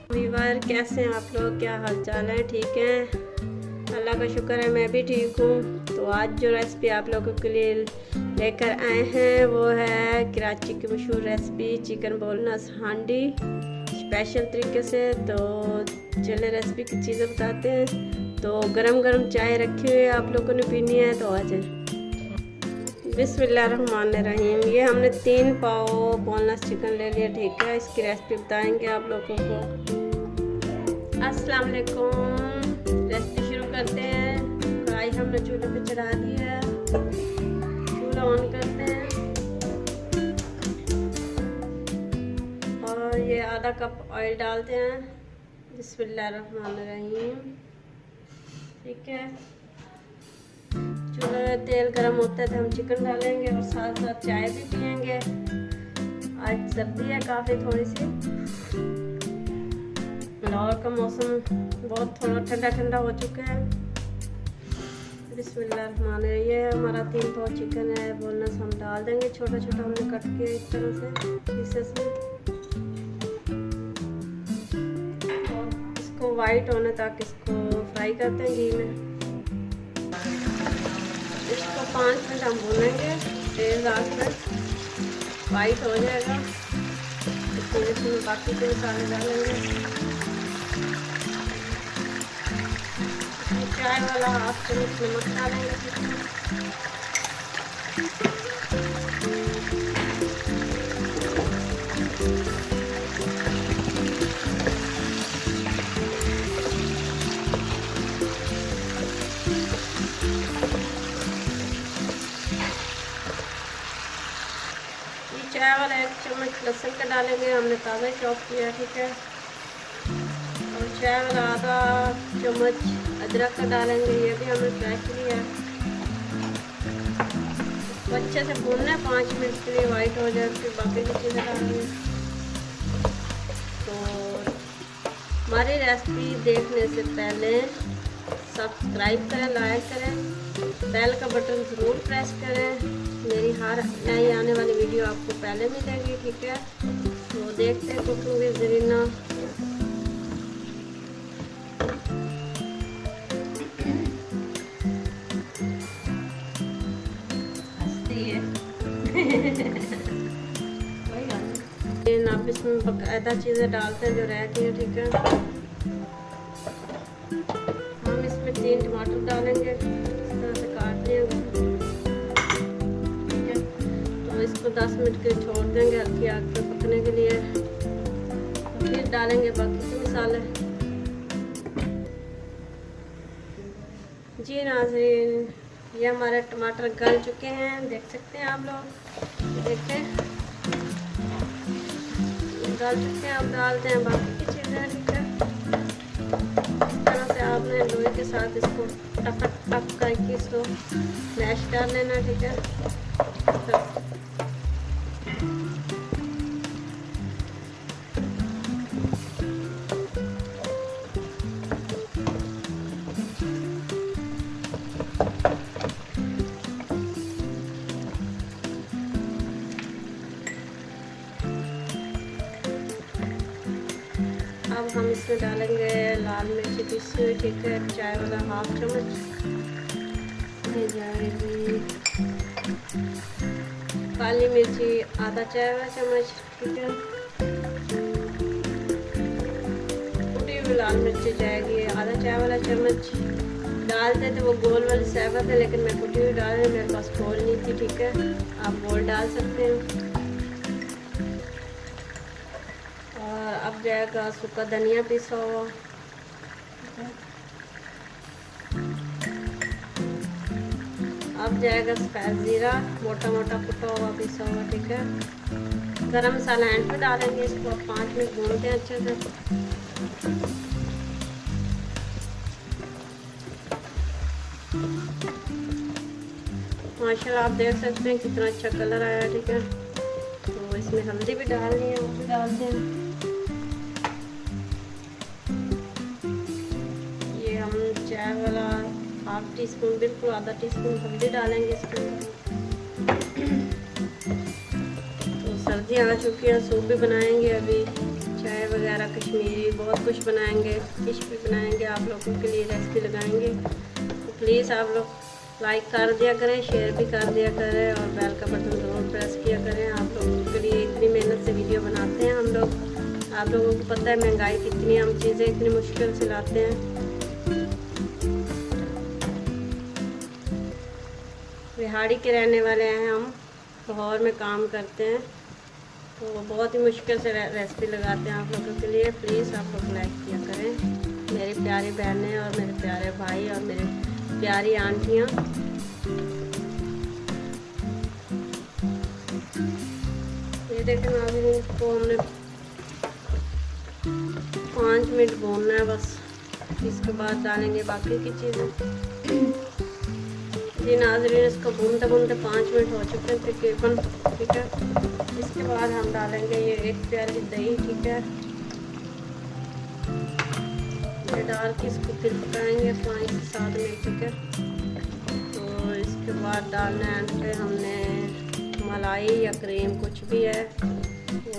Weaver कैसे हैं आप लोग, क्या हाल चाल है? ठीक है, अल्लाह का शुक्र है, मैं भी ठीक हूँ। तो आज जो रेसिपी आप लोगों के लिए लेकर आए हैं वो है कराची की मशहूर रेसिपी चिकन बोनलेस हांडी स्पेशल तरीके से। तो चले रेसिपी की चीज़ें बताते हैं। तो गरम गरम चाय रखी हुई है, आप लोगों ने पीनी है तो आ जाए। बिस्मिल्लाहिर्रहमानिर्रहीम। ये हमने 3 पाव बोनलेस चिकन ले लिया, ठीक है। इसकी रेसिपी बताएंगे आप लोगों को। अस्सलाम वालेकुम। रेसिपी शुरू करते हैं। कढ़ाई हमने चूल्हे पे चढ़ा दी है, चूल्हा ऑन करते हैं और ये आधा कप ऑयल डालते हैं। बिस्मिल्लाहिर्रहमानिर्रहीम, ठीक है। चूल्हे में तेल गर्म होता है तो हम चिकन डालेंगे और साथ साथ चाय भी पियेंगे। आज सर्दी है काफ़ी थोड़ी सी, लाहौर का मौसम बहुत थोड़ा ठंडा ठंडा हो चुका है। बिस्मिल्लाहिर्रहमानिर्रहीम। ये हमारा 3 पाव चिकन है बोनलेस, हम डाल देंगे छोटा छोटा, हमने कट के इस तरह से पीसेस में। और इसको वाइट होने तक इसको फ्राई करते हैं घी में। इसको 5 मिनट हम भूनेंगे तेज़ आंच पर, वाइट हो जाएगा। फिर इसमें बाकी के मसाले डालेंगे। चाय वाला 1/2 चम्मच नमक डालेंगे। चाय वाला 1 चम्मच लहसुन का डालेंगे, हमने ताज़ा चॉप किया, ठीक है। और चाय वाला आधा चम्मच अदरक का डालेंगे, ये भी हमने फ्रेश लिया है। इसको अच्छे से भूनना है 5 मिनट के लिए, वाइट हो जाए फिर बाकी की चीज़ें डालेंगे। तो हमारी रेसिपी देखने से पहले सब्सक्राइब करें, लाइक करें, बेल का बटन ज़रूर प्रेस करें। मेरी हर नई आने वाली वीडियो आपको पहले मिलेगी, ठीक है। तो देखते हैं कुकिंग विद ज़रीना। हंसती है। आप इसमें बाकायदा चीज़ें डालते हैं जो रहती है, ठीक है। हम इसमें 3 टमाटर डालेंगे, इस तरह से काट दिए। इसको 10 मिनट के छोड़ देंगे हल्की आग पे पकने के लिए। फिर डालेंगे बाकी के मसाले। जी नाज़रीन, ये हमारे टमाटर गल चुके हैं, देख सकते हैं आप लोग, देखें गल चुके हैं। अब डालते हैं बाकी की चीज़ें, ठीक है। इस तरह से आपने लोहे के साथ इसको टक टक करके इसको मैश कर लेना, ठीक है। अब हम इसमें डालेंगे लाल मिर्ची पीसी हुई, ठीक है। चाय वाला 1/2 चम्मच ये जाएगी। काली मिर्ची आधा चाय वाला चम्मच, ठीक है। कुटी हुई लाल मिर्ची जाएगी आधा चाय वाला चम्मच। डालते थे वो गोल वाली साबुत है, लेकिन मैं कुटी हुई डाल रही हूँ, मेरे पास गोल नहीं थी, ठीक है। आप गोल डाल सकते हैं। और अब जाएगा सूखा धनिया पिसा हुआ, अब जाएगा सफ़ेद ज़ीरा मोटा मोटा कुटा हुआ पिसा हुआ, ठीक है। गरम मसाला एंड पे डालेंगे। इसको 5 मिनट भूनते हैं अच्छे से। माशाल्लाह आप देख सकते हैं कितना अच्छा कलर आया, ठीक है। तो इसमें हल्दी भी डालनी है, वो भी डालते हैं। ये हम चाय वाला 1/2 टीस्पून, बिल्कुल आधा टीस्पून हल्दी डालेंगे इसमें। तो सर्दियाँ आ चुकी हैं, सूप भी बनाएंगे अभी। चाय वगैरह, कश्मीरी, बहुत कुछ बनाएंगे, फिश भी बनाएंगे, आप लोगों के लिए रेसिपी लगाएंगे। तो प्लीज़ आप लोग लाइक कर दिया करें, शेयर भी कर दिया करें और बेल का बटन ज़रूर प्रेस किया करें। आप लोगों के लिए इतनी मेहनत से वीडियो बनाते हैं हम लोग। आप लोगों को पता है महंगाई कितनी, हम चीज़ें इतनी मुश्किल से लाते हैं। बिहाड़ी के रहने वाले हैं हम, लाहौर में काम करते हैं, तो बहुत ही मुश्किल से रेसिपी लगाते हैं आप लोगों के लिए। प्लीज़ आप लोग लाइक किया करें, मेरी प्यारी बहनें और मेरे प्यारे भाई और मेरे प्यारी आंटियाँ। ये देखें अभी इसको हमने 5 मिनट भूनना है बस, इसके बाद डालेंगे बाकी की चीज़ें। जी नाज़रीन, इसको भूनते भूनते 5 मिनट हो चुके हैं तकरीबन, ठीक है। इसके बाद हम डालेंगे ये 1 प्याली दही, ठीक है। ये डाल के इसको फिर पकाएंगे 5 से 7 मिनट, ठीक है। तो इसके बाद डालना है एंड पे हमने मलाई या क्रीम, कुछ भी है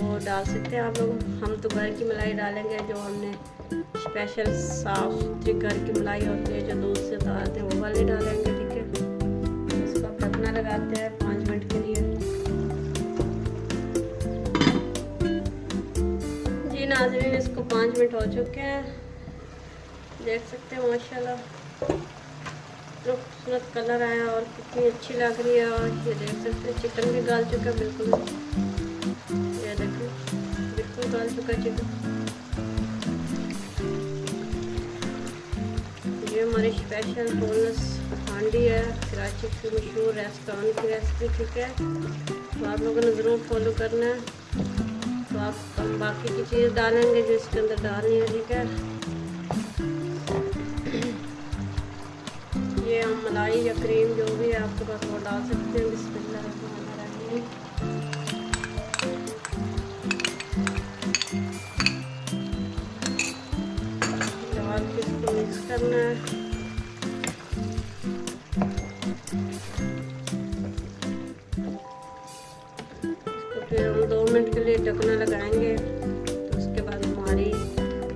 वो डाल सकते हैं आप लोग। हम तो घर की मलाई डालेंगे, जो हमने स्पेशल साफ सुथरी घर की मलाई होती है जो दूध से उतारते हैं, वो वाली डालेंगे, ठीक है। इसको ढकना लगाते हैं 5 मिनट के लिए। जी नाज़रीन, इसको 5 मिनट हो चुके हैं, देख सकते हैं माशाल्लाह तो खूबसूरत कलर आया और कितनी अच्छी लग रही है। और ये देख सकते हैं चिकन भी गल चुका है बिल्कुल, ये देखो बिल्कुल गल चुका चिकन। ये हमारी स्पेशल बोनलेस हांडी है, कराची की मशहूर रेस्टोरेंट की रेसिपी, ठीक है। तो आप लोगों ने ज़रूर फॉलो करना है। तो आप हम बाकी की चीज़ डालेंगे जो इसके अंदर डालनी है, ठीक है। ये हम मलाई या क्रीम जो भी है आपके पास वो डाल सकते हैं। बिस्मिल्लाहिर्रहमानिर्रहीम। डाल के इसको मिक्स करना है। इसको फिर हम 2 मिनट के लिए ढकना लगाएंगे। तो उसके बाद हमारी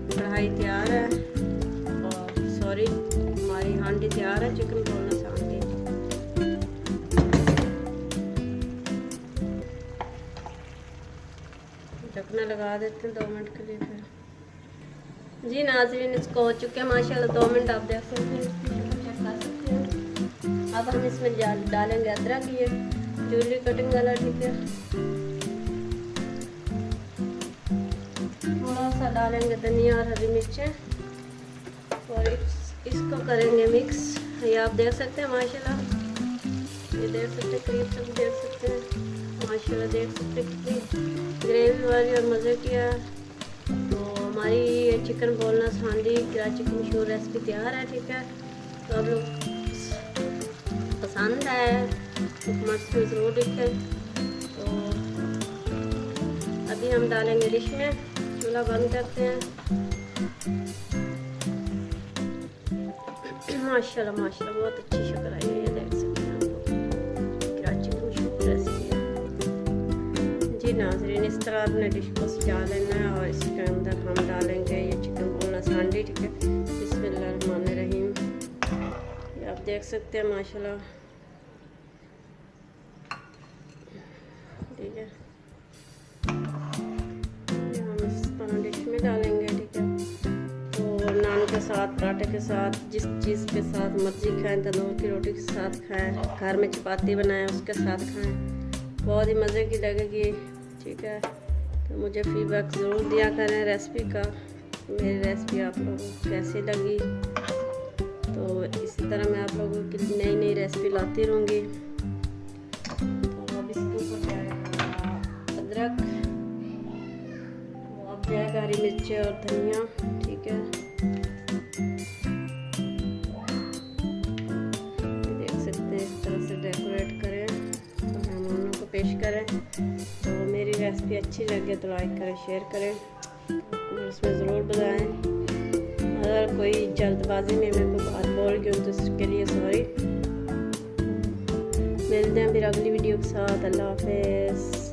कढ़ाई तैयार है, और सॉरी हमारी हांडी तैयार है, चिकन बोनलेस हांडी। ढकना लगा देते हैं 2 मिनट के लिए फिर। जी नाज़रीन, इसको हो चुके हैं माशाल्लाह 2 मिनट, आप देख सकते हैं, चेक कर सकते हैं। अब हम इसमें डालेंगे अदरक, ये जूली कटिंग वाला, ठीक है। थोड़ा सा डालेंगे धनिया और हरी मिर्चें और इसको करेंगे मिक्स। ये आप देख सकते हैं माशाल्लाह, ये देख सकते हैं, करीब से देख सकते हैं माशाल्लाह, देख सकते हैं कितनी ग्रेवी वाली और मज़े की है। तो हमारी ये चिकन बोनलेस हांडी कराची की मशहूर रेसिपी तैयार है, ठीक है। तो आप लोग पसंद आए तो कमेंट्स में ज़रूर लिखें। तो अभी हम डालेंगे डिश में, चूल्हा बंद करते हैं। माशाल्लाह माशाल्लाह बहुत अच्छी शक्ल आई है, ये देख सकते हैं आप लोग, कराची की मशहूर रेसिपी है। जी नाज़रीन, इस तरह अपने डिश को सजा लेना है और इसके अंदर हम डालेंगे ये चिकन बोनलेस हांडी, ठीक है। बिस्मिल्लाहिर्रहमानिर्रहीम। ये आप देख सकते हैं माशाल्लाह, ठीक है। ये हम इस तरह डिश में डालेंगे, ठीक है। नान के साथ, पराठे के साथ, जिस चीज़ के साथ मर्जी खाएं, तंदूर की रोटी के साथ खाएं, घर में चपाती बनाएं उसके साथ खाएं, बहुत ही मज़े की लगेगी, ठीक है। तो मुझे फीडबैक ज़रूर दिया करें रेसिपी का, मेरी रेसिपी आप लोगों को कैसी लगी। तो इसी तरह मैं आप लोगों के लिए नई नई रेसिपी लाती रहूँगी। तो अब इसके ऊपर जाएगा अदरक, अब जाएगा हरी मिर्चें और धनिया, ठीक है। देख सकते हैं इस तरह से डेकोरेट करें, तो मेहमानों को पेश करें। तो मेरी रेसिपी अच्छी लगे तो लाइक करें, शेयर करें, उसमें ज़रूर बताएं। अगर कोई जल्दबाजी में मैं कोई बात बोल गई हूँ तो इसके लिए सॉरी। मिलते हैं फिर अगली वीडियो के साथ। अल्लाह हाफ़िज़।